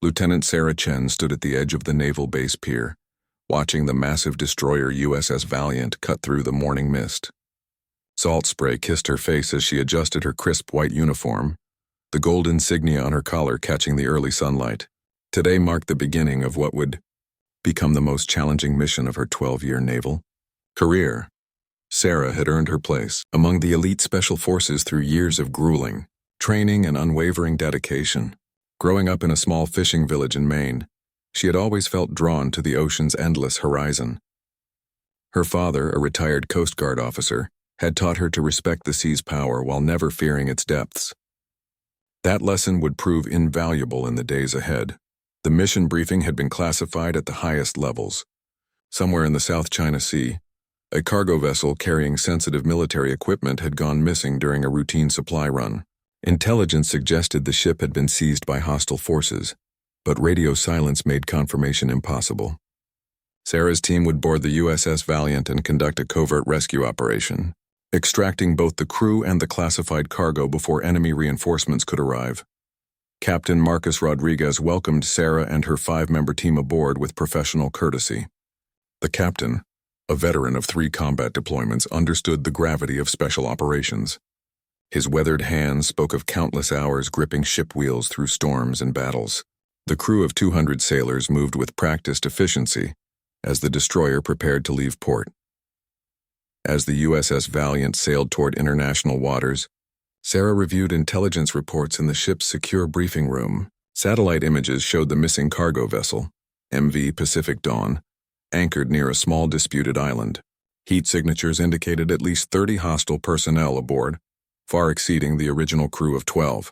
Lieutenant Sarah Chen stood at the edge of the naval base pier, watching the massive destroyer USS Valiant cut through the morning mist. Salt spray kissed her face as she adjusted her crisp white uniform, the gold insignia on her collar catching the early sunlight. Today marked the beginning of what would become the most challenging mission of her 12-year naval career. Sarah had earned her place among the elite special forces through years of grueling training and unwavering dedication. Growing up in a small fishing village in Maine, she had always felt drawn to the ocean's endless horizon. Her father, a retired Coast Guard officer, had taught her to respect the sea's power while never fearing its depths. That lesson would prove invaluable in the days ahead. The mission briefing had been classified at the highest levels. Somewhere in the South China Sea, a cargo vessel carrying sensitive military equipment had gone missing during a routine supply run. Intelligence suggested the ship had been seized by hostile forces, but radio silence made confirmation impossible. Sarah's team would board the USS Valiant and conduct a covert rescue operation, extracting both the crew and the classified cargo before enemy reinforcements could arrive. Captain Marcus Rodriguez welcomed Sarah and her 5-member team aboard with professional courtesy. The captain, a veteran of 3 combat deployments, understood the gravity of special operations. His weathered hands spoke of countless hours gripping ship wheels through storms and battles. The crew of 200 sailors moved with practiced efficiency as the destroyer prepared to leave port. As the USS Valiant sailed toward international waters, Sarah reviewed intelligence reports in the ship's secure briefing room. Satellite images showed the missing cargo vessel, MV Pacific Dawn, anchored near a small disputed island. Heat signatures indicated at least 30 hostile personnel aboard, far exceeding the original crew of 12.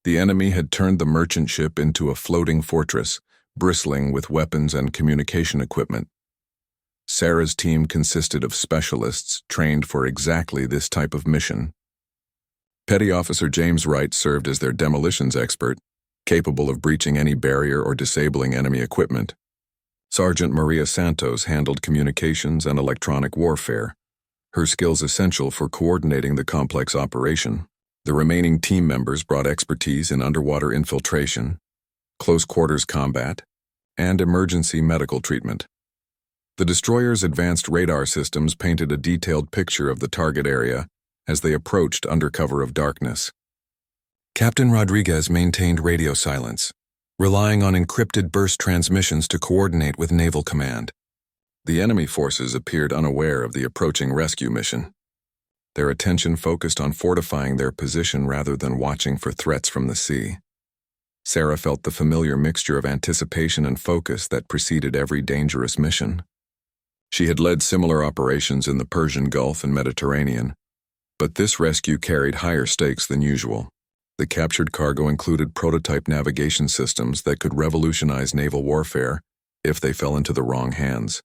The enemy had turned the merchant ship into a floating fortress, bristling with weapons and communication equipment. Sarah's team consisted of specialists trained for exactly this type of mission. Petty Officer James Wright served as their demolitions expert, capable of breaching any barrier or disabling enemy equipment. Sergeant Maria Santos handled communications and electronic warfare, her skills essential for coordinating the complex operation. The remaining team members brought expertise in underwater infiltration, close quarters combat, and emergency medical treatment. The destroyer's advanced radar systems painted a detailed picture of the target area as they approached under cover of darkness. Captain Rodriguez maintained radio silence, relying on encrypted burst transmissions to coordinate with Naval Command. The enemy forces appeared unaware of the approaching rescue mission. Their attention focused on fortifying their position rather than watching for threats from the sea. Sarah felt the familiar mixture of anticipation and focus that preceded every dangerous mission. She had led similar operations in the Persian Gulf and Mediterranean, but this rescue carried higher stakes than usual. The captured cargo included prototype navigation systems that could revolutionize naval warfare if they fell into the wrong hands.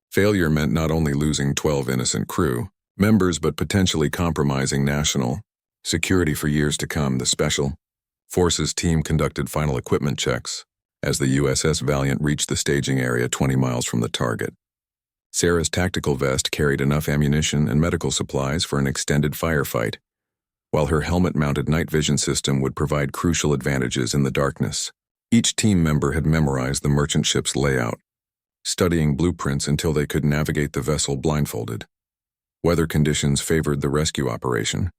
Failure meant not only losing 12 innocent crew members but potentially compromising national security for years to come. The Special Forces team conducted final equipment checks as the USS Valiant reached the staging area 20 miles from the target. Sarah's tactical vest carried enough ammunition and medical supplies for an extended firefight, while her helmet-mounted night vision system would provide crucial advantages in the darkness. Each team member had memorized the merchant ship's layout, studying blueprints until they could navigate the vessel blindfolded. Weather conditions favored the rescue operation,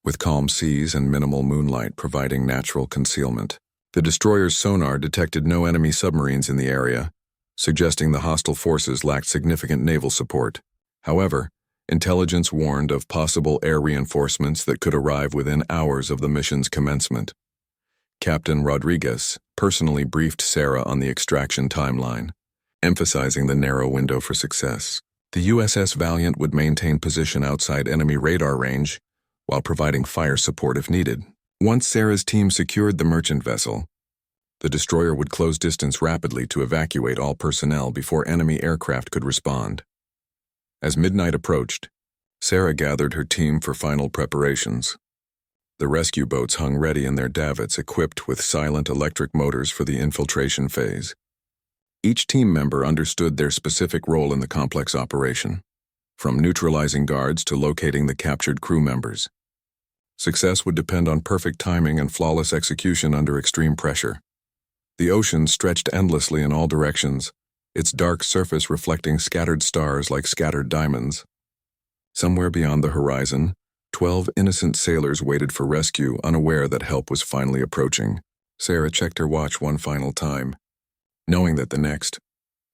with calm seas and minimal moonlight providing natural concealment. The destroyer's sonar detected no enemy submarines in the area, suggesting the hostile forces lacked significant naval support. However, intelligence warned of possible air reinforcements that could arrive within hours of the mission's commencement. Captain Rodriguez personally briefed Sarah on the extraction timeline, emphasizing the narrow window for success. The USS Valiant would maintain position outside enemy radar range while providing fire support if needed. Once Sarah's team secured the merchant vessel, the destroyer would close distance rapidly to evacuate all personnel before enemy aircraft could respond. As midnight approached, Sarah gathered her team for final preparations. The rescue boats hung ready in their davits equipped with silent electric motors for the infiltration phase. Each team member understood their specific role in the complex operation, from neutralizing guards to locating the captured crew members. Success would depend on perfect timing and flawless execution under extreme pressure. The ocean stretched endlessly in all directions, its dark surface reflecting scattered stars like scattered diamonds. Somewhere beyond the horizon, 12 innocent sailors waited for rescue, unaware that help was finally approaching. Sarah checked her watch one final time, knowing that the next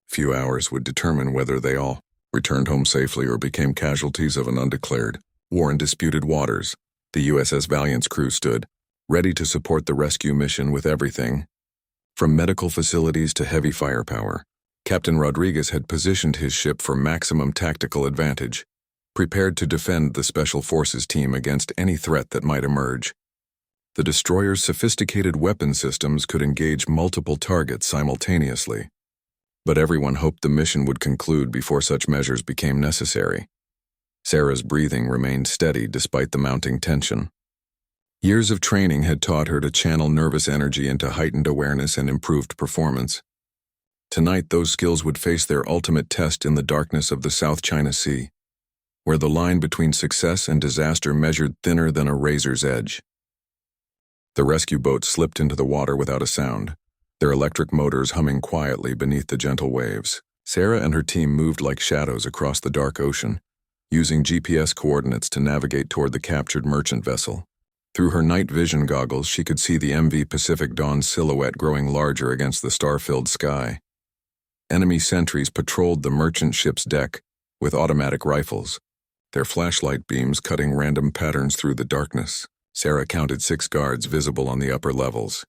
few hours would determine whether they all returned home safely or became casualties of an undeclared war in disputed waters. The USS Valiant's crew stood, ready to support the rescue mission with everything from medical facilities to heavy firepower. Captain Rodriguez had positioned his ship for maximum tactical advantage, prepared to defend the Special Forces team against any threat that might emerge. The destroyer's sophisticated weapon systems could engage multiple targets simultaneously, but everyone hoped the mission would conclude before such measures became necessary. Sarah's breathing remained steady despite the mounting tension. Years of training had taught her to channel nervous energy into heightened awareness and improved performance. Tonight, those skills would face their ultimate test in the darkness of the South China Sea, where the line between success and disaster measured thinner than a razor's edge. The rescue boat slipped into the water without a sound, their electric motors humming quietly beneath the gentle waves. Sarah and her team moved like shadows across the dark ocean, using GPS coordinates to navigate toward the captured merchant vessel. Through her night vision goggles, she could see the MV Pacific Dawn's silhouette growing larger against the star-filled sky. Enemy sentries patrolled the merchant ship's deck with automatic rifles, their flashlight beams cutting random patterns through the darkness. Sarah counted 6 guards visible on the upper levels,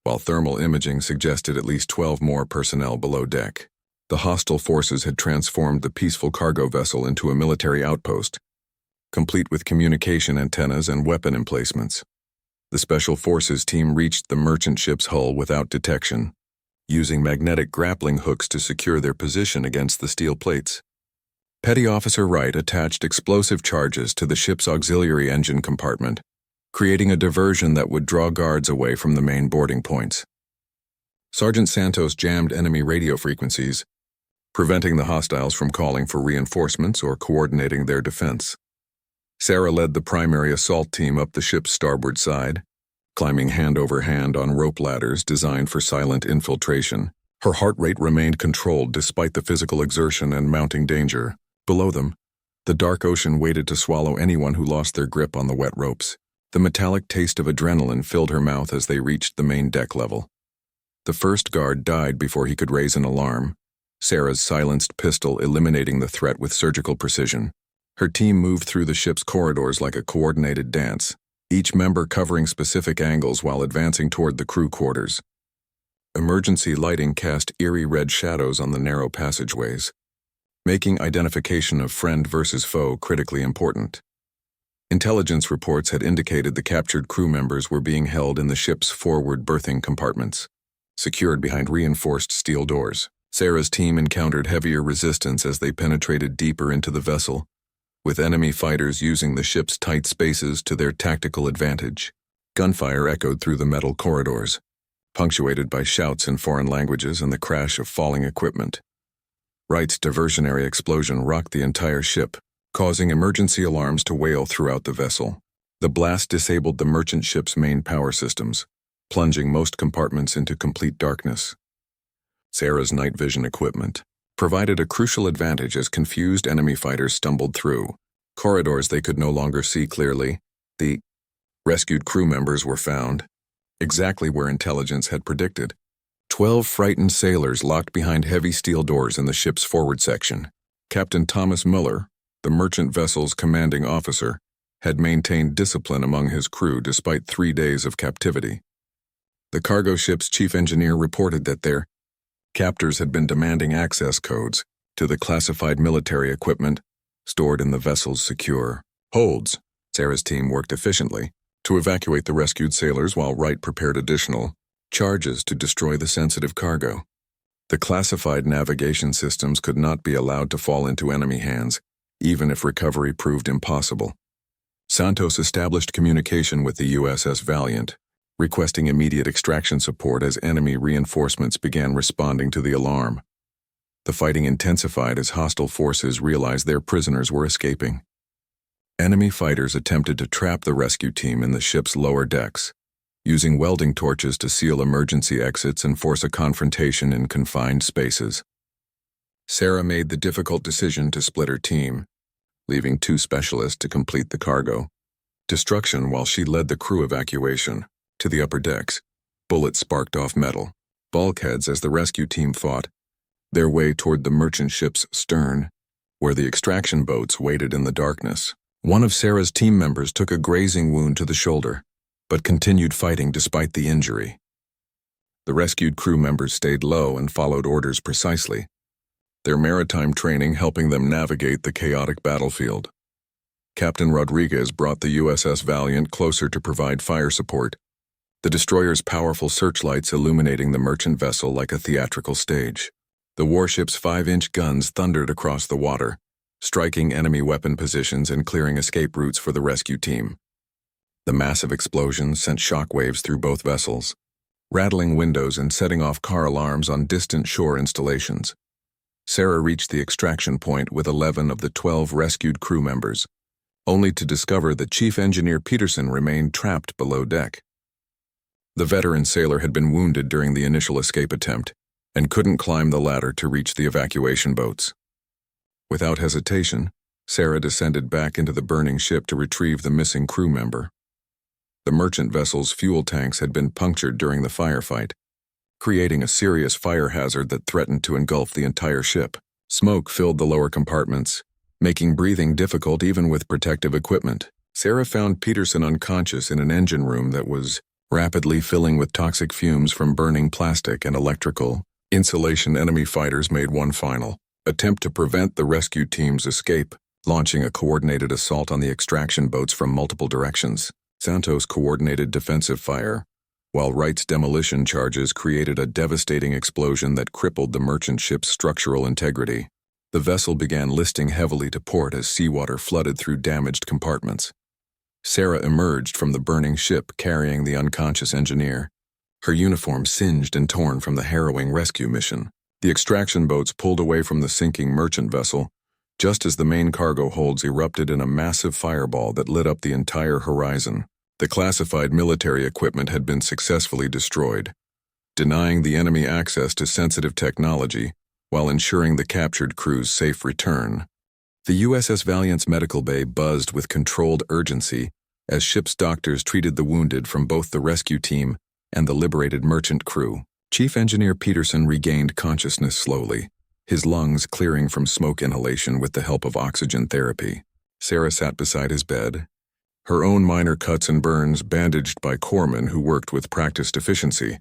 while thermal imaging suggested at least 12 more personnel below deck. The hostile forces had transformed the peaceful cargo vessel into a military outpost, complete with communication antennas and weapon emplacements. The Special Forces team reached the merchant ship's hull without detection, using magnetic grappling hooks to secure their position against the steel plates. Petty Officer Wright attached explosive charges to the ship's auxiliary engine compartment, creating a diversion that would draw guards away from the main boarding points. Sergeant Santos jammed enemy radio frequencies, preventing the hostiles from calling for reinforcements or coordinating their defense. Sarah led the primary assault team up the ship's starboard side, climbing hand over hand on rope ladders designed for silent infiltration. Her heart rate remained controlled despite the physical exertion and mounting danger. Below them, the dark ocean waited to swallow anyone who lost their grip on the wet ropes. The metallic taste of adrenaline filled her mouth as they reached the main deck level. The first guard died before he could raise an alarm, Sarah's silenced pistol eliminating the threat with surgical precision. Her team moved through the ship's corridors like a coordinated dance, each member covering specific angles while advancing toward the crew quarters. Emergency lighting cast eerie red shadows on the narrow passageways, making identification of friend versus foe critically important. Intelligence reports had indicated the captured crew members were being held in the ship's forward berthing compartments, secured behind reinforced steel doors. Sarah's team encountered heavier resistance as they penetrated deeper into the vessel, with enemy fighters using the ship's tight spaces to their tactical advantage. Gunfire echoed through the metal corridors, punctuated by shouts in foreign languages and the crash of falling equipment. Wright's diversionary explosion rocked the entire ship, causing emergency alarms to wail throughout the vessel. The blast disabled the merchant ship's main power systems, plunging most compartments into complete darkness. Sarah's night vision equipment provided a crucial advantage as confused enemy fighters stumbled through corridors they could no longer see clearly. The rescued crew members were found, exactly where intelligence had predicted. 12 frightened sailors locked behind heavy steel doors in the ship's forward section. Captain Thomas Muller, the merchant vessel's commanding officer, had maintained discipline among his crew despite 3 days of captivity. The cargo ship's chief engineer reported that their captors had been demanding access codes to the classified military equipment stored in the vessel's secure holds. Sarah's team worked efficiently to evacuate the rescued sailors while Wright prepared additional charges to destroy the sensitive cargo. The classified navigation systems could not be allowed to fall into enemy hands, even if recovery proved impossible. Santos established communication with the USS Valiant, requesting immediate extraction support as enemy reinforcements began responding to the alarm. The fighting intensified as hostile forces realized their prisoners were escaping. Enemy fighters attempted to trap the rescue team in the ship's lower decks, using welding torches to seal emergency exits and force a confrontation in confined spaces. Sarah made the difficult decision to split her team, leaving 2 specialists to complete the cargo. Destruction while she led the crew evacuation to the upper decks. Bullets sparked off metal bulkheads as the rescue team fought their way toward the merchant ship's stern, where the extraction boats waited in the darkness. One of Sarah's team members took a grazing wound to the shoulder, but continued fighting despite the injury. The rescued crew members stayed low and followed orders precisely, their maritime training helping them navigate the chaotic battlefield. Captain Rodriguez brought the USS Valiant closer to provide fire support, the destroyer's powerful searchlights illuminating the merchant vessel like a theatrical stage. The warship's 5-inch guns thundered across the water, striking enemy weapon positions and clearing escape routes for the rescue team. The massive explosions sent shockwaves through both vessels, rattling windows and setting off car alarms on distant shore installations. Sarah reached the extraction point with 11 of the 12 rescued crew members, only to discover that Chief Engineer Peterson remained trapped below deck. The veteran sailor had been wounded during the initial escape attempt and couldn't climb the ladder to reach the evacuation boats. Without hesitation, Sarah descended back into the burning ship to retrieve the missing crew member. The merchant vessel's fuel tanks had been punctured during the firefight, creating a serious fire hazard that threatened to engulf the entire ship. Smoke filled the lower compartments, making breathing difficult even with protective equipment. Sarah found Peterson unconscious in an engine room that was rapidly filling with toxic fumes from burning plastic and electrical insulation. Enemy fighters made one final attempt to prevent the rescue team's escape, launching a coordinated assault on the extraction boats from multiple directions. Santos coordinated defensive fire, while Wright's demolition charges created a devastating explosion that crippled the merchant ship's structural integrity. The vessel began listing heavily to port as seawater flooded through damaged compartments. Sarah emerged from the burning ship carrying the unconscious engineer, her uniform singed and torn from the harrowing rescue mission. The extraction boats pulled away from the sinking merchant vessel, just as the main cargo holds erupted in a massive fireball that lit up the entire horizon. The classified military equipment had been successfully destroyed, denying the enemy access to sensitive technology while ensuring the captured crew's safe return. The USS Valiant's medical bay buzzed with controlled urgency as ship's doctors treated the wounded from both the rescue team and the liberated merchant crew. Chief Engineer Peterson regained consciousness slowly, his lungs clearing from smoke inhalation with the help of oxygen therapy. Sarah sat beside his bed, her own minor cuts and burns bandaged by corpsmen who worked with practiced efficiency,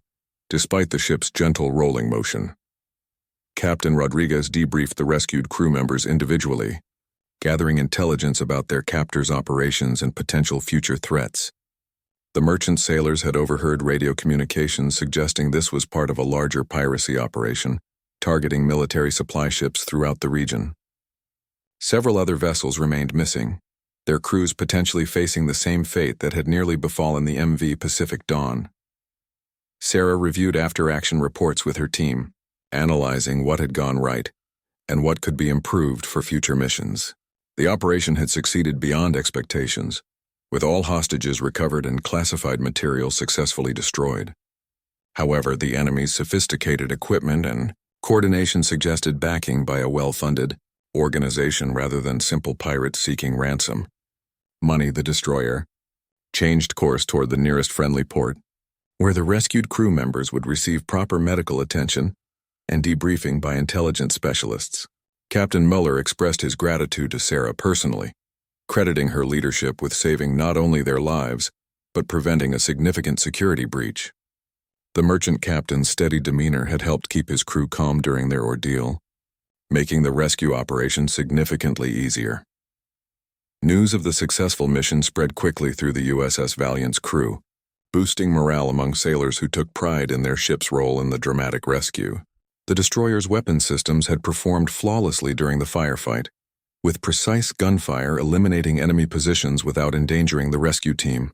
despite the ship's gentle rolling motion. Captain Rodriguez debriefed the rescued crew members individually, gathering intelligence about their captors' operations and potential future threats. The merchant sailors had overheard radio communications suggesting this was part of a larger piracy operation, targeting military supply ships throughout the region. Several other vessels remained missing, their crews potentially facing the same fate that had nearly befallen the MV Pacific Dawn. Sarah reviewed after-action reports with her team, analyzing what had gone right and what could be improved for future missions. The operation had succeeded beyond expectations, with all hostages recovered and classified material successfully destroyed. However, the enemy's sophisticated equipment and coordination suggested backing by a well-funded organization rather than simple pirates seeking ransom. Money, the destroyer, changed course toward the nearest friendly port, where the rescued crew members would receive proper medical attention and debriefing by intelligence specialists. Captain Muller expressed his gratitude to Sarah personally, crediting her leadership with saving not only their lives, but preventing a significant security breach. The merchant captain's steady demeanor had helped keep his crew calm during their ordeal, making the rescue operation significantly easier. News of the successful mission spread quickly through the USS Valiant's crew, boosting morale among sailors who took pride in their ship's role in the dramatic rescue. The destroyer's weapon systems had performed flawlessly during the firefight, with precise gunfire eliminating enemy positions without endangering the rescue team.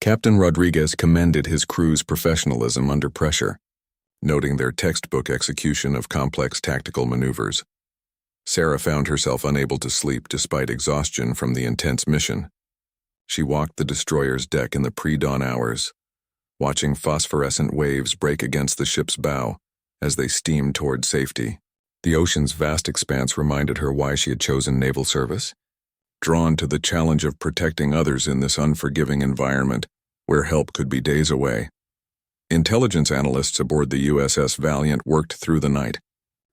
Captain Rodriguez commended his crew's professionalism under pressure, noting their textbook execution of complex tactical maneuvers. Sarah found herself unable to sleep despite exhaustion from the intense mission. She walked the destroyer's deck in the pre-dawn hours, watching phosphorescent waves break against the ship's bow as they steamed toward safety. The ocean's vast expanse reminded her why she had chosen naval service, drawn to the challenge of protecting others in this unforgiving environment where help could be days away. Intelligence analysts aboard the USS Valiant worked through the night,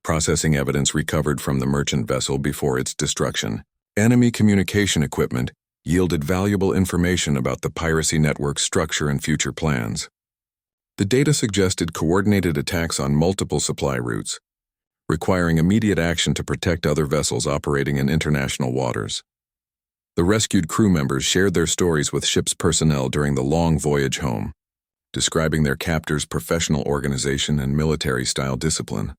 processing evidence recovered from the merchant vessel before its destruction. Enemy communication equipment yielded valuable information about the piracy network's structure and future plans. The data suggested coordinated attacks on multiple supply routes, requiring immediate action to protect other vessels operating in international waters. The rescued crew members shared their stories with ship's personnel during the long voyage home, describing their captors' professional organization and military-style discipline.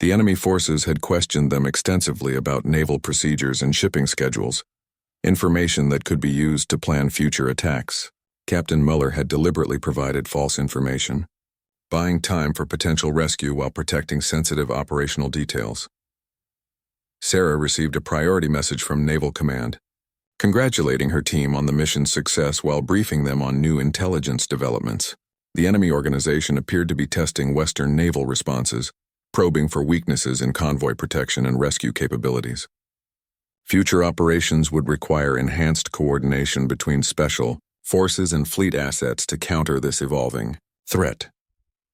The enemy forces had questioned them extensively about naval procedures and shipping schedules, information that could be used to plan future attacks. Captain Muller had deliberately provided false information, buying time for potential rescue while protecting sensitive operational details. Sarah received a priority message from Naval Command, congratulating her team on the mission's success while briefing them on new intelligence developments. The enemy organization appeared to be testing Western naval responses, probing for weaknesses in convoy protection and rescue capabilities. Future operations would require enhanced coordination between special forces and fleet assets to counter this evolving threat.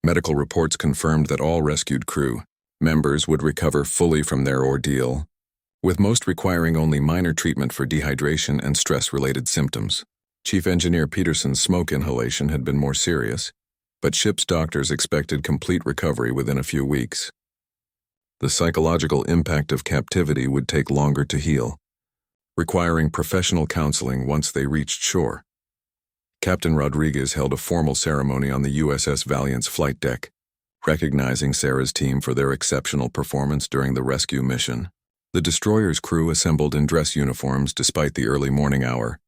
Medical reports confirmed that all rescued crew members would recover fully from their ordeal, with most requiring only minor treatment for dehydration and stress-related symptoms. Chief Engineer Peterson's smoke inhalation had been more serious, but ship's doctors expected complete recovery within a few weeks. The psychological impact of captivity would take longer to heal, requiring professional counseling once they reached shore. Captain Rodriguez held a formal ceremony on the USS Valiant's flight deck, recognizing Sarah's team for their exceptional performance during the rescue mission. The destroyer's crew assembled in dress uniforms despite the early morning hour,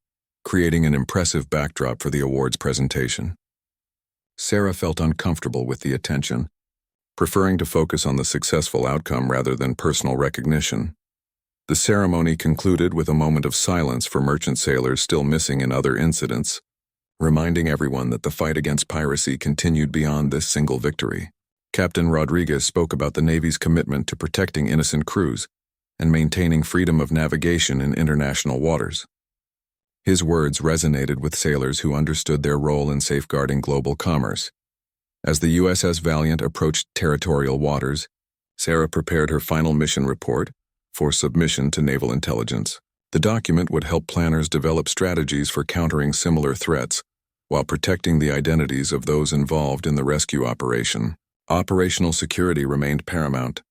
creating an impressive backdrop for the awards presentation. Sarah felt uncomfortable with the attention, preferring to focus on the successful outcome rather than personal recognition. The ceremony concluded with a moment of silence for merchant sailors still missing in other incidents, reminding everyone that the fight against piracy continued beyond this single victory. Captain Rodriguez spoke about the Navy's commitment to protecting innocent crews and maintaining freedom of navigation in international waters. His words resonated with sailors who understood their role in safeguarding global commerce. As the USS Valiant approached territorial waters, Sarah prepared her final mission report for submission to naval intelligence. The document would help planners develop strategies for countering similar threats while protecting the identities of those involved in the rescue operation. Operational security remained paramount,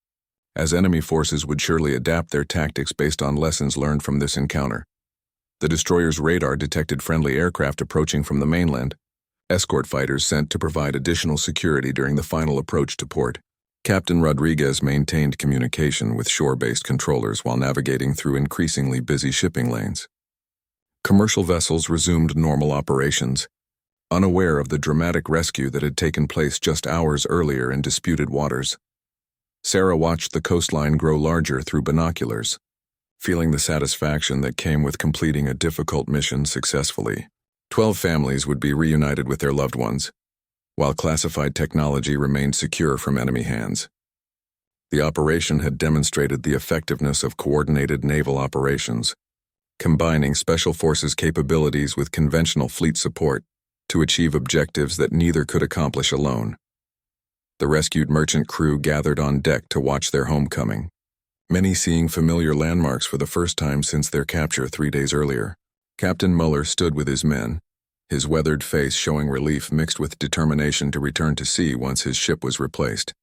as enemy forces would surely adapt their tactics based on lessons learned from this encounter. The destroyer's radar detected friendly aircraft approaching from the mainland, escort fighters sent to provide additional security during the final approach to port. Captain Rodriguez maintained communication with shore-based controllers while navigating through increasingly busy shipping lanes. Commercial vessels resumed normal operations, unaware of the dramatic rescue that had taken place just hours earlier in disputed waters. Sarah watched the coastline grow larger through binoculars, feeling the satisfaction that came with completing a difficult mission successfully. 12 families would be reunited with their loved ones, while classified technology remained secure from enemy hands. The operation had demonstrated the effectiveness of coordinated naval operations, combining special forces capabilities with conventional fleet support to achieve objectives that neither could accomplish alone. The rescued merchant crew gathered on deck to watch their homecoming, many seeing familiar landmarks for the first time since their capture 3 days earlier. Captain Muller stood with his men, his weathered face showing relief mixed with determination to return to sea once his ship was replaced.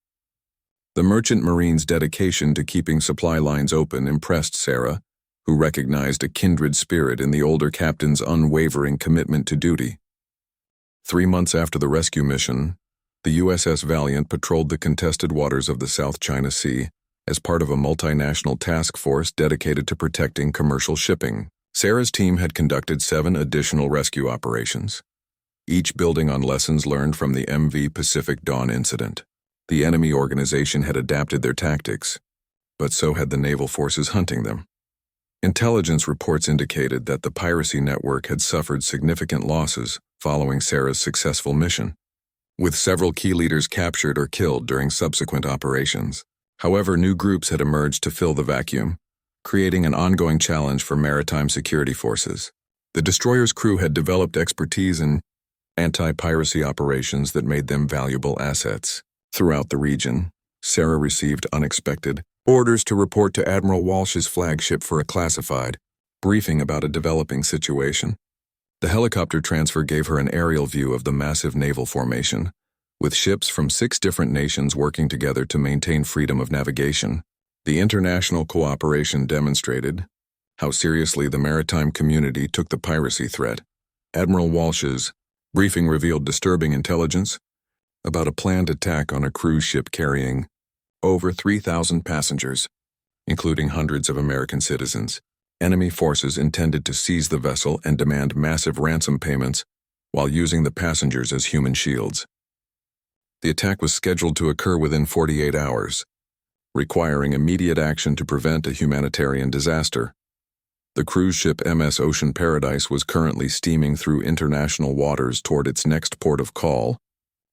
The merchant marine's dedication to keeping supply lines open impressed Sarah, who recognized a kindred spirit in the older captain's unwavering commitment to duty. 3 months after the rescue mission, the USS Valiant patrolled the contested waters of the South China Sea as part of a multinational task force dedicated to protecting commercial shipping. Sarah's team had conducted 7 additional rescue operations, each building on lessons learned from the MV Pacific Dawn incident. The enemy organization had adapted their tactics, but so had the naval forces hunting them. Intelligence reports indicated that the piracy network had suffered significant losses following Sarah's successful mission, with several key leaders captured or killed during subsequent operations. However, new groups had emerged to fill the vacuum, creating an ongoing challenge for maritime security forces. The destroyer's crew had developed expertise in anti-piracy operations that made them valuable assets. Throughout the region, Sarah received unexpected orders to report to Admiral Walsh's flagship for a classified briefing about a developing situation. The helicopter transfer gave her an aerial view of the massive naval formation, with ships from 6 different nations working together to maintain freedom of navigation. The international cooperation demonstrated how seriously the maritime community took the piracy threat. Admiral Walsh's briefing revealed disturbing intelligence about a planned attack on a cruise ship carrying over 3,000 passengers, including hundreds of American citizens. Enemy forces intended to seize the vessel and demand massive ransom payments while using the passengers as human shields. The attack was scheduled to occur within 48 hours, requiring immediate action to prevent a humanitarian disaster. The cruise ship MS Ocean Paradise was currently steaming through international waters toward its next port of call,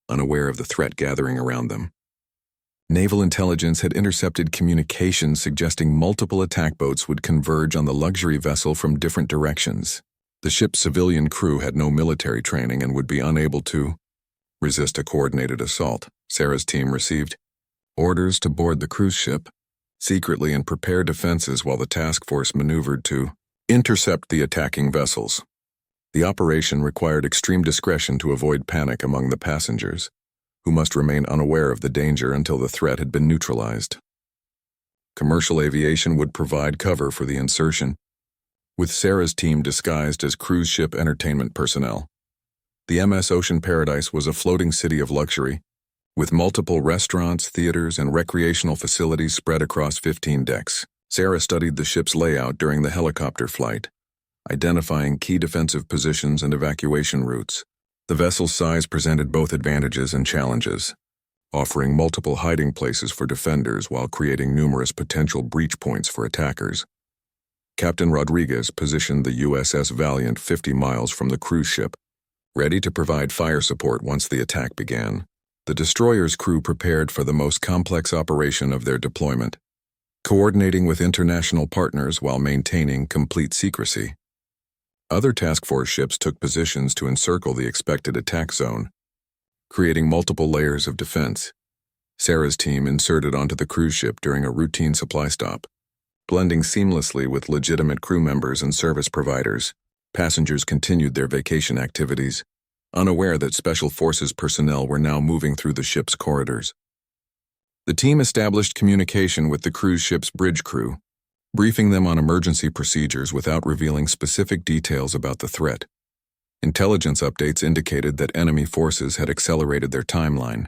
unaware of the threat gathering around them. Naval intelligence had intercepted communications suggesting multiple attack boats would converge on the luxury vessel from different directions. The ship's civilian crew had no military training and would be unable to resist a coordinated assault. Sarah's team received orders to board the cruise ship secretly and prepare defenses while the task force maneuvered to intercept the attacking vessels. The operation required extreme discretion to avoid panic among the passengers, who must remain unaware of the danger until the threat had been neutralized. Commercial aviation would provide cover for the insertion, with Sarah's team disguised as cruise ship entertainment personnel. The MS Ocean Paradise was a floating city of luxury, with multiple restaurants, theaters, and recreational facilities spread across 15 decks. Sarah studied the ship's layout during the helicopter flight, identifying key defensive positions and evacuation routes. The vessel's size presented both advantages and challenges, offering multiple hiding places for defenders while creating numerous potential breach points for attackers. Captain Rodriguez positioned the USS Valiant 50 miles from the cruise ship, ready to provide fire support once the attack began. The destroyer's crew prepared for the most complex operation of their deployment, coordinating with international partners while maintaining complete secrecy. Other task force ships took positions to encircle the expected attack zone, creating multiple layers of defense. Sarah's team inserted onto the cruise ship during a routine supply stop, blending seamlessly with legitimate crew members and service providers. Passengers continued their vacation activities, unaware that Special Forces personnel were now moving through the ship's corridors. The team established communication with the cruise ship's bridge crew, briefing them on emergency procedures without revealing specific details about the threat. Intelligence updates indicated that enemy forces had accelerated their timeline,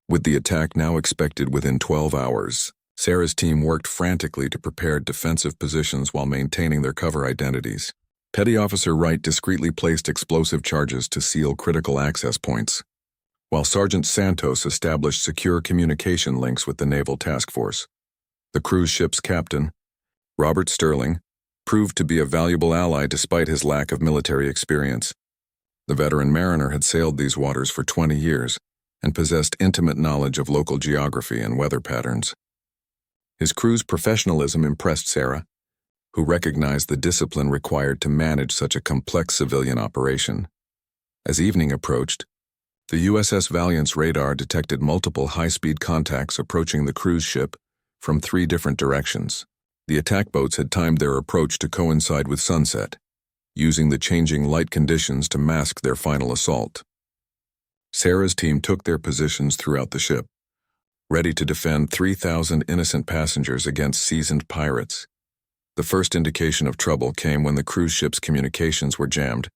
with the attack now expected within 12 hours. Sarah's team worked frantically to prepare defensive positions while maintaining their cover identities. Petty Officer Wright discreetly placed explosive charges to seal critical access points, while Sergeant Santos established secure communication links with the Naval Task Force. The cruise ship's captain, Robert Sterling, proved to be a valuable ally despite his lack of military experience. The veteran mariner had sailed these waters for 20 years and possessed intimate knowledge of local geography and weather patterns. His crew's professionalism impressed Sarah, who recognized the discipline required to manage such a complex civilian operation. As evening approached, the USS Valiant's radar detected multiple high-speed contacts approaching the cruise ship from 3 different directions. The attack boats had timed their approach to coincide with sunset, using the changing light conditions to mask their final assault. Sarah's team took their positions throughout the ship, ready to defend 3,000 innocent passengers against seasoned pirates. The first indication of trouble came when the cruise ship's communications were jammed,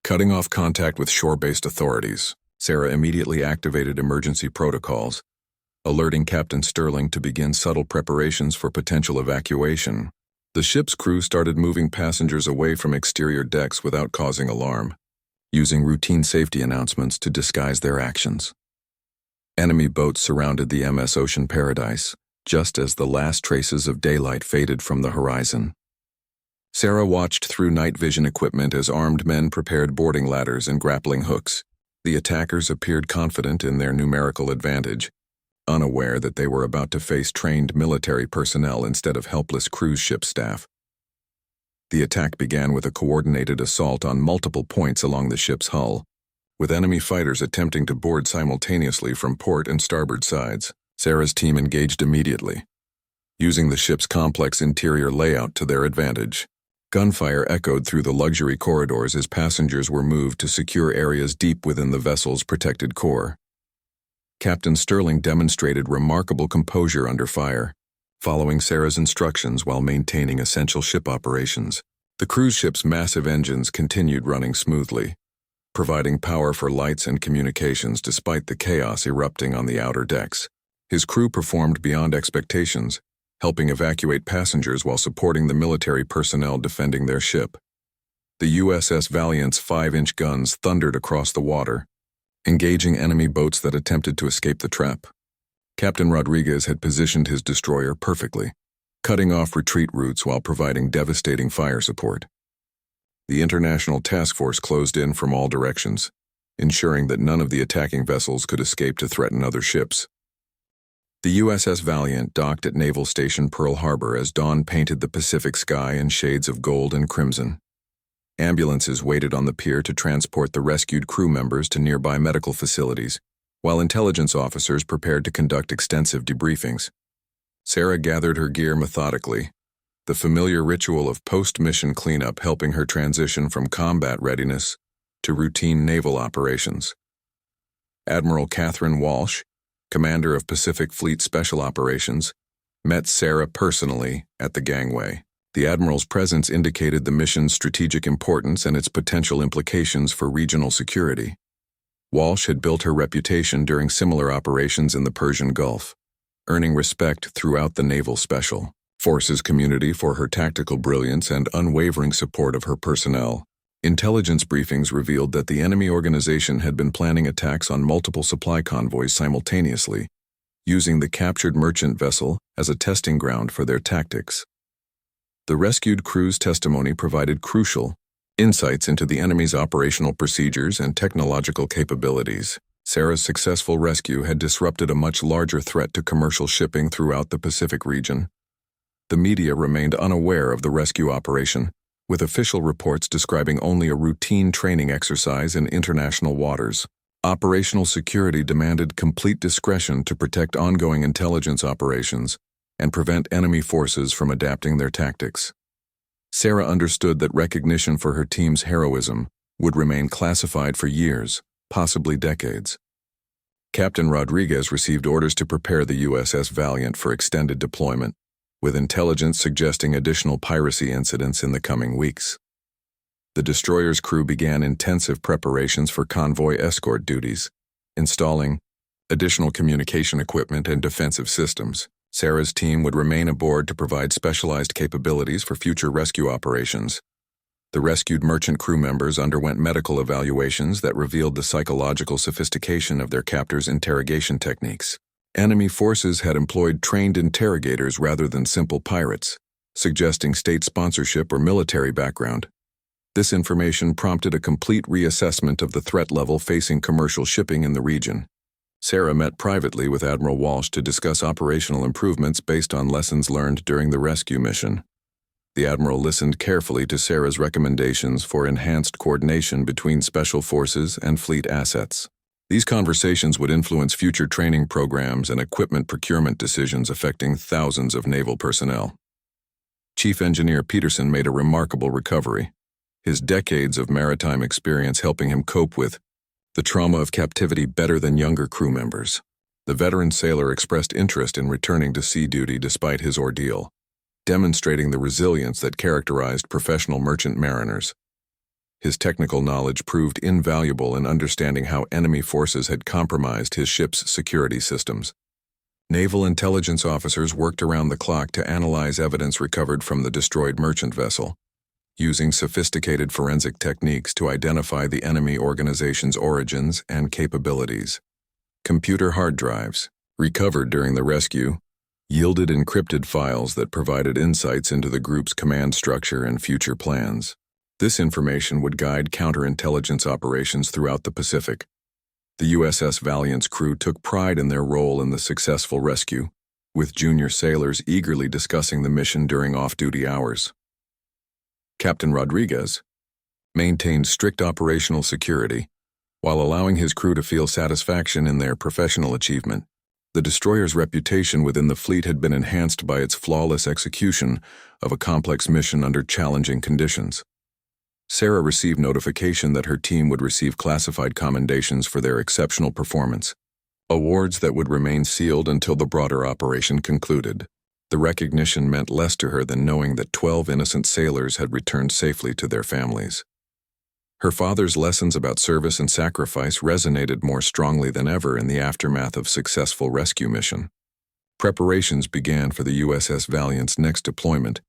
cutting off contact with shore-based authorities. Sarah immediately activated emergency protocols, alerting Captain Sterling to begin subtle preparations for potential evacuation. The ship's crew started moving passengers away from exterior decks without causing alarm, using routine safety announcements to disguise their actions. Enemy boats surrounded the MS Ocean Paradise, just as the last traces of daylight faded from the horizon. Sarah watched through night vision equipment as armed men prepared boarding ladders and grappling hooks. The attackers appeared confident in their numerical advantage, unaware that they were about to face trained military personnel instead of helpless cruise ship staff. The attack began with a coordinated assault on multiple points along the ship's hull, with enemy fighters attempting to board simultaneously from port and starboard sides. Sarah's team engaged immediately, using the ship's complex interior layout to their advantage. Gunfire echoed through the luxury corridors as passengers were moved to secure areas deep within the vessel's protected core. Captain Sterling demonstrated remarkable composure under fire, following Sarah's instructions while maintaining essential ship operations. The cruise ship's massive engines continued running smoothly, providing power for lights and communications despite the chaos erupting on the outer decks. His crew performed beyond expectations, helping evacuate passengers while supporting the military personnel defending their ship. The USS Valiant's 5-inch guns thundered across the water, engaging enemy boats that attempted to escape the trap. Captain Rodriguez had positioned his destroyer perfectly, cutting off retreat routes while providing devastating fire support. The international task force closed in from all directions, ensuring that none of the attacking vessels could escape to threaten other ships. The USS Valiant docked at Naval Station Pearl Harbor as dawn painted the Pacific sky in shades of gold and crimson. Ambulances waited on the pier to transport the rescued crew members to nearby medical facilities, while intelligence officers prepared to conduct extensive debriefings. Sarah gathered her gear methodically, the familiar ritual of post-mission cleanup helping her transition from combat readiness to routine naval operations. Admiral Catherine Walsh, commander of Pacific Fleet Special Operations, met Sarah personally at the gangway. The admiral's presence indicated the mission's strategic importance and its potential implications for regional security. Walsh had built her reputation during similar operations in the Persian Gulf, earning respect throughout the Naval Special Forces community for her tactical brilliance and unwavering support of her personnel. Intelligence briefings revealed that the enemy organization had been planning attacks on multiple supply convoys simultaneously, using the captured merchant vessel as a testing ground for their tactics. The rescued crew's testimony provided crucial insights into the enemy's operational procedures and technological capabilities. Sarah's successful rescue had disrupted a much larger threat to commercial shipping throughout the Pacific region. The media remained unaware of the rescue operation, with official reports describing only a routine training exercise in international waters. Operational security demanded complete discretion to protect ongoing intelligence operations and prevent enemy forces from adapting their tactics. Sarah understood that recognition for her team's heroism would remain classified for years, possibly decades. Captain Rodriguez received orders to prepare the USS Valiant for extended deployment, with intelligence suggesting additional piracy incidents in the coming weeks. The destroyer's crew began intensive preparations for convoy escort duties, installing additional communication equipment and defensive systems. Sarah's team would remain aboard to provide specialized capabilities for future rescue operations. The rescued merchant crew members underwent medical evaluations that revealed the psychological sophistication of their captors' interrogation techniques. Enemy forces had employed trained interrogators rather than simple pirates, suggesting state sponsorship or military background. This information prompted a complete reassessment of the threat level facing commercial shipping in the region. Sarah met privately with Admiral Walsh to discuss operational improvements based on lessons learned during the rescue mission. The Admiral listened carefully to Sarah's recommendations for enhanced coordination between special forces and fleet assets. These conversations would influence future training programs and equipment procurement decisions affecting thousands of naval personnel. Chief Engineer Peterson made a remarkable recovery, his decades of maritime experience helping him cope with the trauma of captivity better than younger crew members. The veteran sailor expressed interest in returning to sea duty despite his ordeal, demonstrating the resilience that characterized professional merchant mariners. His technical knowledge proved invaluable in understanding how enemy forces had compromised his ship's security systems. Naval intelligence officers worked around the clock to analyze evidence recovered from the destroyed merchant vessel, using sophisticated forensic techniques to identify the enemy organization's origins and capabilities. Computer hard drives, recovered during the rescue, yielded encrypted files that provided insights into the group's command structure and future plans. This information would guide counterintelligence operations throughout the Pacific. The USS Valiant's crew took pride in their role in the successful rescue, with junior sailors eagerly discussing the mission during off-duty hours. Captain Rodriguez maintained strict operational security, while allowing his crew to feel satisfaction in their professional achievement. The destroyer's reputation within the fleet had been enhanced by its flawless execution of a complex mission under challenging conditions. Sarah received notification that her team would receive classified commendations for their exceptional performance, awards that would remain sealed until the broader operation concluded. The recognition meant less to her than knowing that 12 innocent sailors had returned safely to their families. Her father's lessons about service and sacrifice resonated more strongly than ever in the aftermath of successful rescue mission. Preparations began for the USS Valiant's next deployment,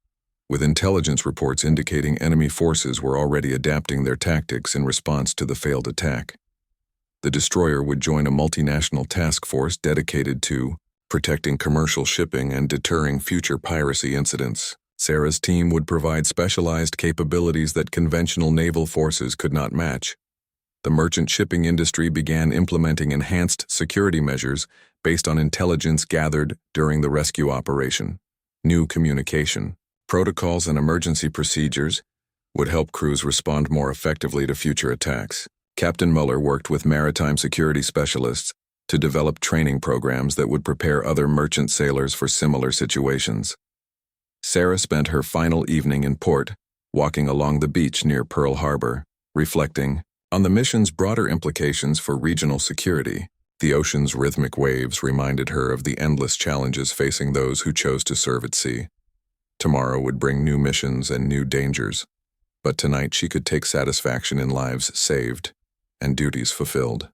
with intelligence reports indicating enemy forces were already adapting their tactics in response to the failed attack. The destroyer would join a multinational task force dedicated to protecting commercial shipping and deterring future piracy incidents. Sarah's team would provide specialized capabilities that conventional naval forces could not match. The merchant shipping industry began implementing enhanced security measures based on intelligence gathered during the rescue operation. New communication, protocols, and emergency procedures would help crews respond more effectively to future attacks. Captain Muller worked with maritime security specialists to develop training programs that would prepare other merchant sailors for similar situations. Sarah spent her final evening in port, walking along the beach near Pearl Harbor, reflecting on the mission's broader implications for regional security. The ocean's rhythmic waves reminded her of the endless challenges facing those who chose to serve at sea. Tomorrow would bring new missions and new dangers, but tonight she could take satisfaction in lives saved and duties fulfilled.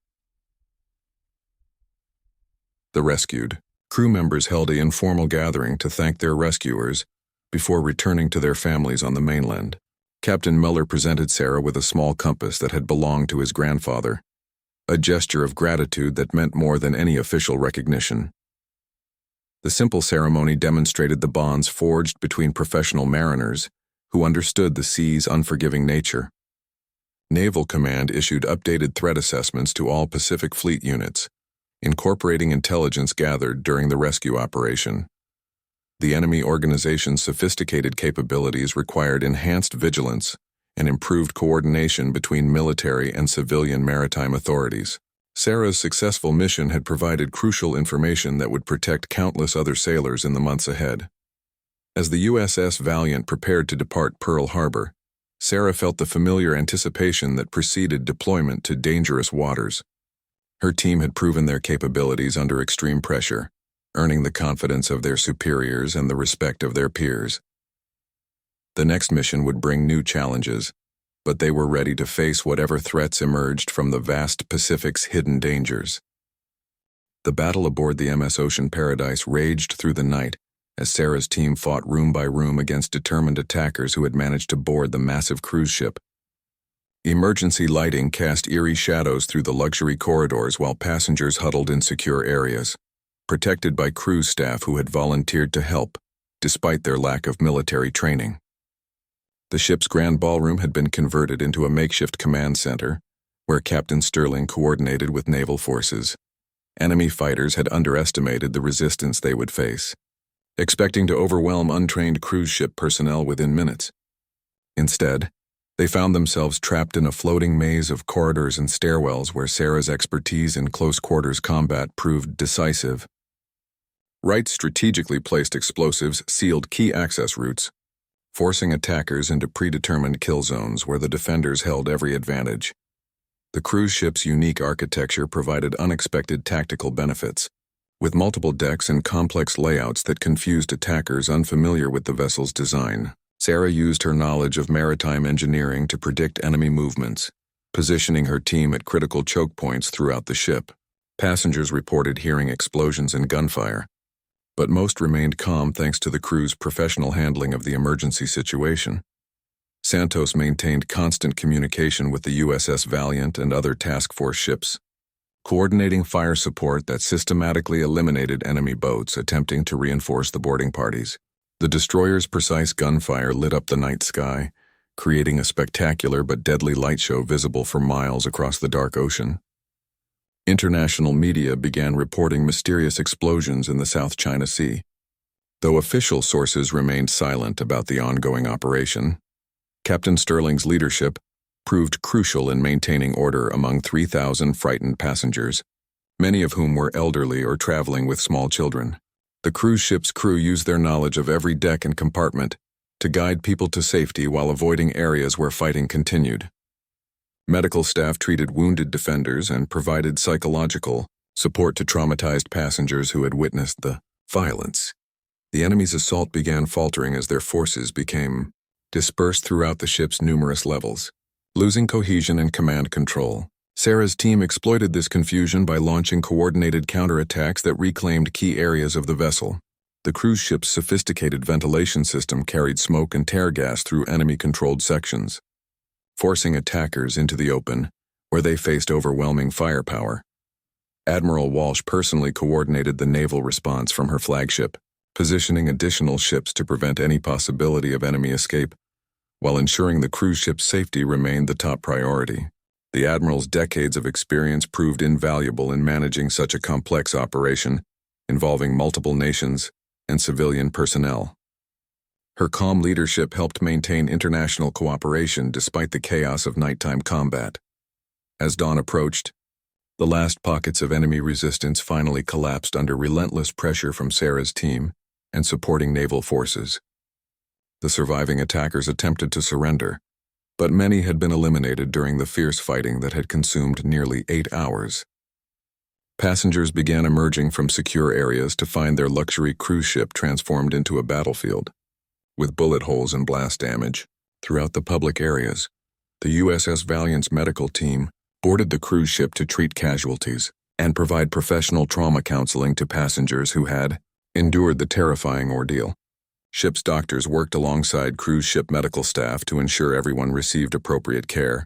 The rescued crew members held an informal gathering to thank their rescuers before returning to their families on the mainland. Captain Muller presented Sarah with a small compass that had belonged to his grandfather, a gesture of gratitude that meant more than any official recognition. The simple ceremony demonstrated the bonds forged between professional mariners who understood the sea's unforgiving nature. Naval Command issued updated threat assessments to all Pacific Fleet units, incorporating intelligence gathered during the rescue operation. The enemy organization's sophisticated capabilities required enhanced vigilance and improved coordination between military and civilian maritime authorities. Sarah's successful mission had provided crucial information that would protect countless other sailors in the months ahead. As the USS Valiant prepared to depart Pearl Harbor, Sarah felt the familiar anticipation that preceded deployment to dangerous waters. Her team had proven their capabilities under extreme pressure, earning the confidence of their superiors and the respect of their peers. The next mission would bring new challenges, but they were ready to face whatever threats emerged from the vast Pacific's hidden dangers. The battle aboard the MS Ocean Paradise raged through the night as Sarah's team fought room by room against determined attackers who had managed to board the massive cruise ship. Emergency lighting cast eerie shadows through the luxury corridors while passengers huddled in secure areas, protected by cruise staff who had volunteered to help, despite their lack of military training. The ship's grand ballroom had been converted into a makeshift command center, where Captain Sterling coordinated with naval forces. Enemy fighters had underestimated the resistance they would face, expecting to overwhelm untrained cruise ship personnel within minutes. Instead, they found themselves trapped in a floating maze of corridors and stairwells where Sarah's expertise in close-quarters combat proved decisive. Wright strategically placed explosives sealed key access routes, forcing attackers into predetermined kill zones where the defenders held every advantage. The cruise ship's unique architecture provided unexpected tactical benefits, with multiple decks and complex layouts that confused attackers unfamiliar with the vessel's design. Sarah used her knowledge of maritime engineering to predict enemy movements, positioning her team at critical choke points throughout the ship. Passengers reported hearing explosions and gunfire, but most remained calm thanks to the crew's professional handling of the emergency situation. Santos maintained constant communication with the USS Valiant and other task force ships, coordinating fire support that systematically eliminated enemy boats attempting to reinforce the boarding parties. The destroyer's precise gunfire lit up the night sky, creating a spectacular but deadly light show visible for miles across the dark ocean. International media began reporting mysterious explosions in the South China Sea. Though official sources remained silent about the ongoing operation, Captain Sterling's leadership proved crucial in maintaining order among 3,000 frightened passengers, many of whom were elderly or traveling with small children. The cruise ship's crew used their knowledge of every deck and compartment to guide people to safety while avoiding areas where fighting continued. Medical staff treated wounded defenders and provided psychological support to traumatized passengers who had witnessed the violence. The enemy's assault began faltering as their forces became dispersed throughout the ship's numerous levels. Losing cohesion and command control, Sarah's team exploited this confusion by launching coordinated counterattacks that reclaimed key areas of the vessel. The cruise ship's sophisticated ventilation system carried smoke and tear gas through enemy-controlled sections, forcing attackers into the open, where they faced overwhelming firepower. Admiral Walsh personally coordinated the naval response from her flagship, positioning additional ships to prevent any possibility of enemy escape, while ensuring the cruise ship's safety remained the top priority. The Admiral's decades of experience proved invaluable in managing such a complex operation involving multiple nations and civilian personnel. Her calm leadership helped maintain international cooperation despite the chaos of nighttime combat. As dawn approached, the last pockets of enemy resistance finally collapsed under relentless pressure from Sarah's team and supporting naval forces. The surviving attackers attempted to surrender, but many had been eliminated during the fierce fighting that had consumed nearly 8 hours. Passengers began emerging from secure areas to find their luxury cruise ship transformed into a battlefield. With bullet holes and blast damage throughout the public areas, the USS Valiant's medical team boarded the cruise ship to treat casualties and provide professional trauma counseling to passengers who had endured the terrifying ordeal. Ship's doctors worked alongside cruise ship medical staff to ensure everyone received appropriate care,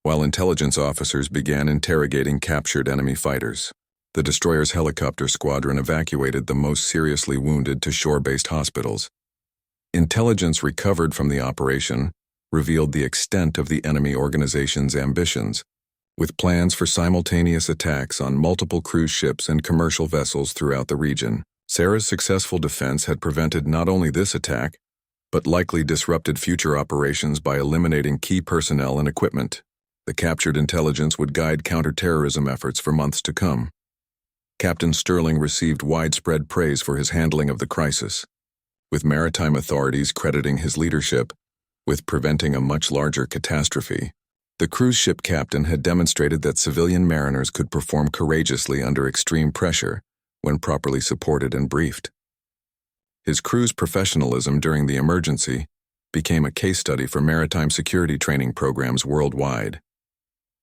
while intelligence officers began interrogating captured enemy fighters. The destroyer's helicopter squadron evacuated the most seriously wounded to shore-based hospitals. Intelligence recovered from the operation revealed the extent of the enemy organization's ambitions, with plans for simultaneous attacks on multiple cruise ships and commercial vessels throughout the region. Sarah's successful defense had prevented not only this attack, but likely disrupted future operations by eliminating key personnel and equipment. The captured intelligence would guide counterterrorism efforts for months to come. Captain Sterling received widespread praise for his handling of the crisis, with maritime authorities crediting his leadership with preventing a much larger catastrophe. The cruise ship captain had demonstrated that civilian mariners could perform courageously under extreme pressure when properly supported and briefed. His crew's professionalism during the emergency became a case study for maritime security training programs worldwide.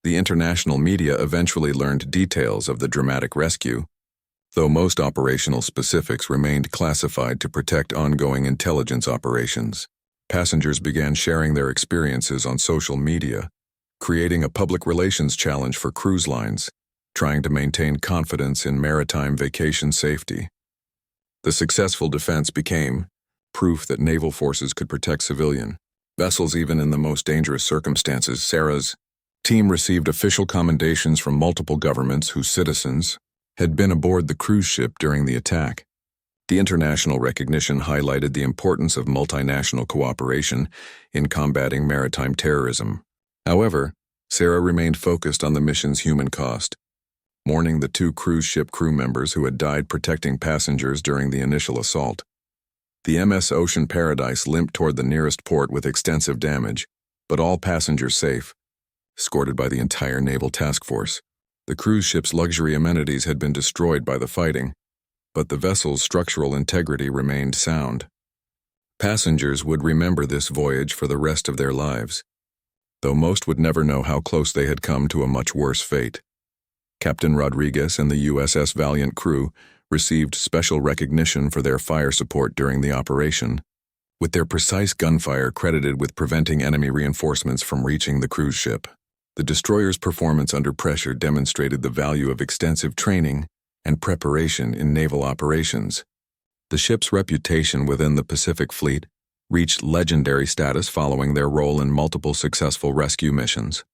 The international media eventually learned details of the dramatic rescue, though most operational specifics remained classified to protect ongoing intelligence operations. Passengers began sharing their experiences on social media, creating a public relations challenge for cruise lines, trying to maintain confidence in maritime vacation safety. The successful defense became proof that naval forces could protect civilian vessels even in the most dangerous circumstances. Sarah's team received official commendations from multiple governments whose citizens had been aboard the cruise ship during the attack. The international recognition highlighted the importance of multinational cooperation in combating maritime terrorism. However, Sarah remained focused on the mission's human cost, mourning the 2 cruise ship crew members who had died protecting passengers during the initial assault. The MS Ocean Paradise limped toward the nearest port with extensive damage, but all passengers safe, escorted by the entire naval task force. The cruise ship's luxury amenities had been destroyed by the fighting, but the vessel's structural integrity remained sound. Passengers would remember this voyage for the rest of their lives, though most would never know how close they had come to a much worse fate. Captain Rodriguez and the USS Valiant crew received special recognition for their fire support during the operation, with their precise gunfire credited with preventing enemy reinforcements from reaching the cruise ship. The destroyer's performance under pressure demonstrated the value of extensive training and preparation in naval operations. The ship's reputation within the Pacific Fleet reached legendary status following their role in multiple successful rescue missions.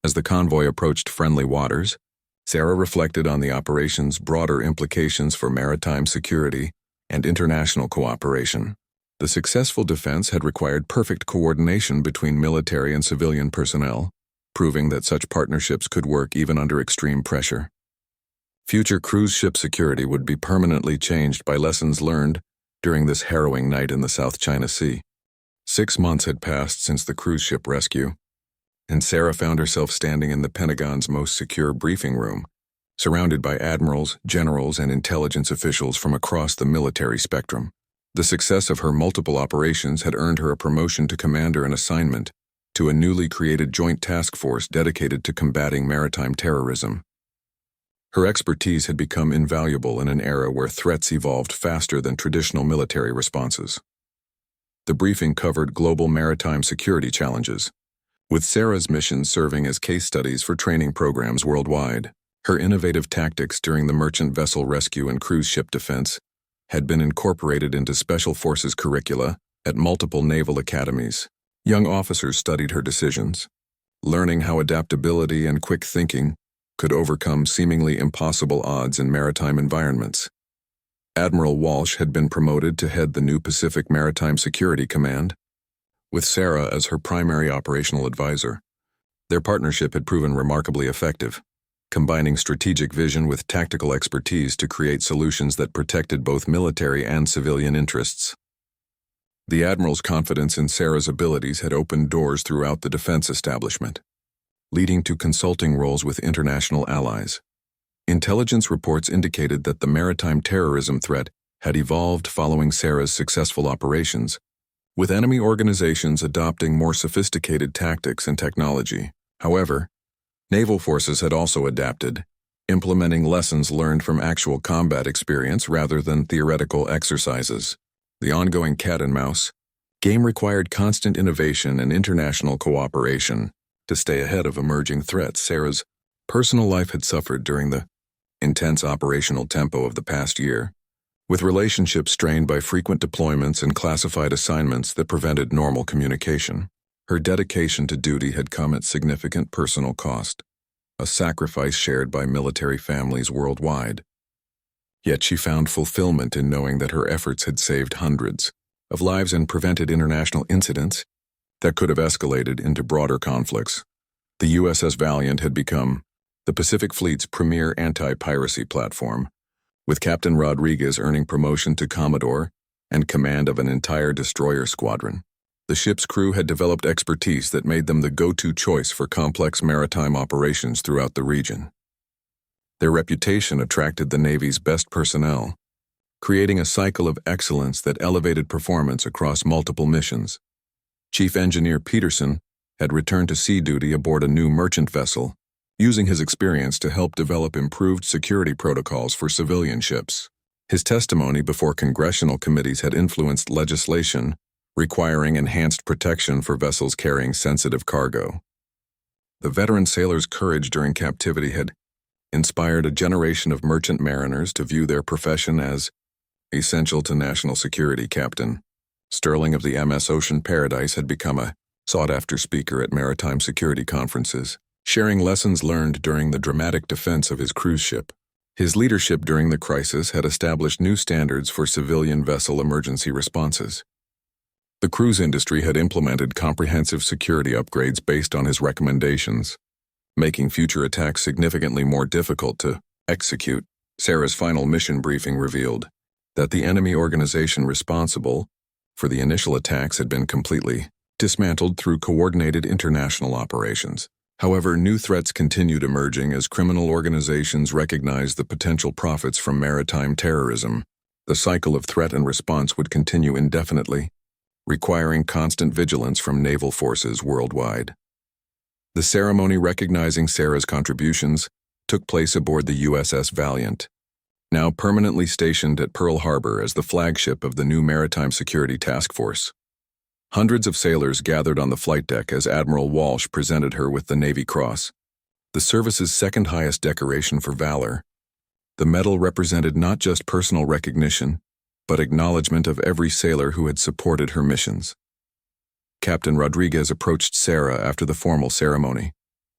As the convoy approached friendly waters, Sarah reflected on the operation's broader implications for maritime security and international cooperation. The successful defense had required perfect coordination between military and civilian personnel, proving that such partnerships could work even under extreme pressure. Future cruise ship security would be permanently changed by lessons learned during this harrowing night in the South China Sea. 6 months had passed since the cruise ship rescue, and Sarah found herself standing in the Pentagon's most secure briefing room, surrounded by admirals, generals, and intelligence officials from across the military spectrum. The success of her multiple operations had earned her a promotion to commander and assignment to a newly created joint task force dedicated to combating maritime terrorism. Her expertise had become invaluable in an era where threats evolved faster than traditional military responses. The briefing covered global maritime security challenges, with Sarah's missions serving as case studies for training programs worldwide. Her innovative tactics during the merchant vessel rescue and cruise ship defense had been incorporated into special forces curricula at multiple naval academies. Young officers studied her decisions, learning how adaptability and quick thinking could overcome seemingly impossible odds in maritime environments. Admiral Walsh had been promoted to head the new Pacific Maritime Security Command, with Sarah as her primary operational advisor. Their partnership had proven remarkably effective, combining strategic vision with tactical expertise to create solutions that protected both military and civilian interests. The Admiral's confidence in Sarah's abilities had opened doors throughout the defense establishment, leading to consulting roles with international allies. Intelligence reports indicated that the maritime terrorism threat had evolved following Sarah's successful operations, with enemy organizations adopting more sophisticated tactics and technology. However, naval forces had also adapted, implementing lessons learned from actual combat experience rather than theoretical exercises. The ongoing cat-and-mouse game required constant innovation and international cooperation to stay ahead of emerging threats. Sarah's personal life had suffered during the intense operational tempo of the past year, with relationships strained by frequent deployments and classified assignments that prevented normal communication. Her dedication to duty had come at significant personal cost, a sacrifice shared by military families worldwide. Yet she found fulfillment in knowing that her efforts had saved hundreds of lives and prevented international incidents that could have escalated into broader conflicts. The USS Valiant had become the Pacific Fleet's premier anti-piracy platform, with Captain Rodriguez earning promotion to Commodore and command of an entire destroyer squadron. The ship's crew had developed expertise that made them the go-to choice for complex maritime operations throughout the region. Their reputation attracted the Navy's best personnel, creating a cycle of excellence that elevated performance across multiple missions. Chief Engineer Peterson had returned to sea duty aboard a new merchant vessel, using his experience to help develop improved security protocols for civilian ships. His testimony before congressional committees had influenced legislation requiring enhanced protection for vessels carrying sensitive cargo. The veteran sailor's courage during captivity had inspired a generation of merchant mariners to view their profession as essential to national security. Captain Sterling of the MS Ocean Paradise had become a sought-after speaker at maritime security conferences, sharing lessons learned during the dramatic defense of his cruise ship. His leadership during the crisis had established new standards for civilian vessel emergency responses. The cruise industry had implemented comprehensive security upgrades based on his recommendations, making future attacks significantly more difficult to execute. Sarah's final mission briefing revealed that the enemy organization responsible for the initial attacks had been completely dismantled through coordinated international operations. However, new threats continued emerging as criminal organizations recognized the potential profits from maritime terrorism. The cycle of threat and response would continue indefinitely, requiring constant vigilance from naval forces worldwide. The ceremony recognizing Sarah's contributions took place aboard the USS Valiant, now permanently stationed at Pearl Harbor as the flagship of the new Maritime Security Task Force. Hundreds of sailors gathered on the flight deck as Admiral Walsh presented her with the Navy Cross, the service's second highest decoration for valor. The medal represented not just personal recognition, but acknowledgement of every sailor who had supported her missions. Captain Rodriguez approached Sarah after the formal ceremony,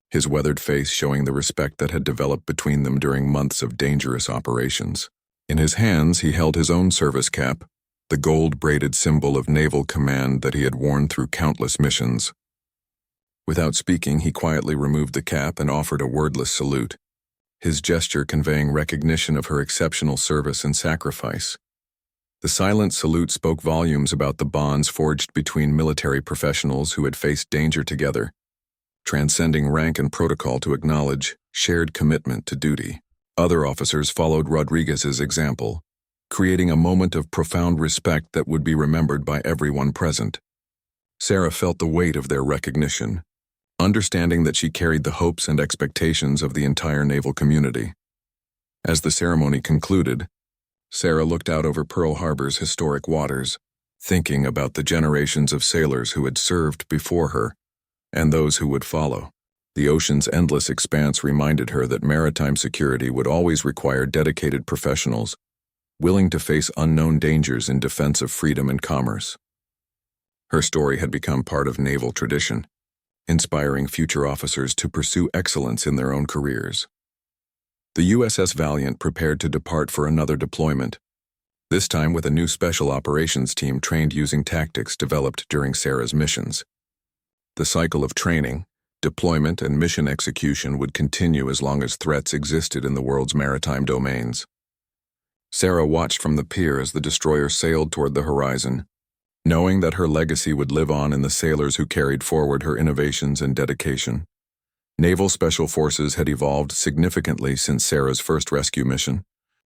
his weathered face showing the respect that had developed between them during months of dangerous operations. In his hands, he held his own service cap, the gold-braided symbol of naval command that he had worn through countless missions. Without speaking, he quietly removed the cap and offered a wordless salute, his gesture conveying recognition of her exceptional service and sacrifice. The silent salute spoke volumes about the bonds forged between military professionals who had faced danger together, transcending rank and protocol to acknowledge shared commitment to duty. Other officers followed Rodriguez's example, creating a moment of profound respect that would be remembered by everyone present. Sarah felt the weight of their recognition, understanding that she carried the hopes and expectations of the entire naval community. As the ceremony concluded, Sarah looked out over Pearl Harbor's historic waters, thinking about the generations of sailors who had served before her and those who would follow. The ocean's endless expanse reminded her that maritime security would always require dedicated professionals, willing to face unknown dangers in defense of freedom and commerce. Her story had become part of naval tradition, inspiring future officers to pursue excellence in their own careers. The USS Valiant prepared to depart for another deployment, this time with a new special operations team trained using tactics developed during Sarah's missions. The cycle of training, deployment, and mission execution would continue as long as threats existed in the world's maritime domains. Sarah watched from the pier as the destroyer sailed toward the horizon, knowing that her legacy would live on in the sailors who carried forward her innovations and dedication. Naval Special Forces had evolved significantly since Sarah's first rescue mission,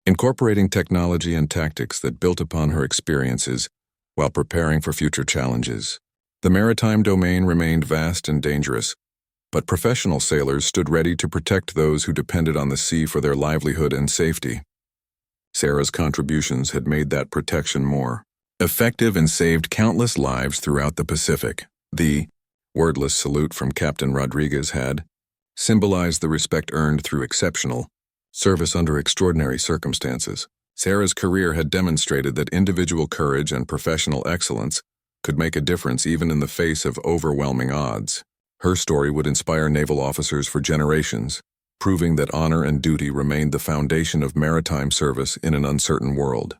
incorporating technology and tactics that built upon her experiences while preparing for future challenges. The maritime domain remained vast and dangerous, but professional sailors stood ready to protect those who depended on the sea for their livelihood and safety. Sarah's contributions had made that protection more effective and saved countless lives throughout the Pacific. The wordless salute from Captain Rodriguez had symbolized the respect earned through exceptional service under extraordinary circumstances. Sarah's career had demonstrated that individual courage and professional excellence could make a difference even in the face of overwhelming odds. Her story would inspire naval officers for generations, proving that honor and duty remained the foundation of maritime service in an uncertain world.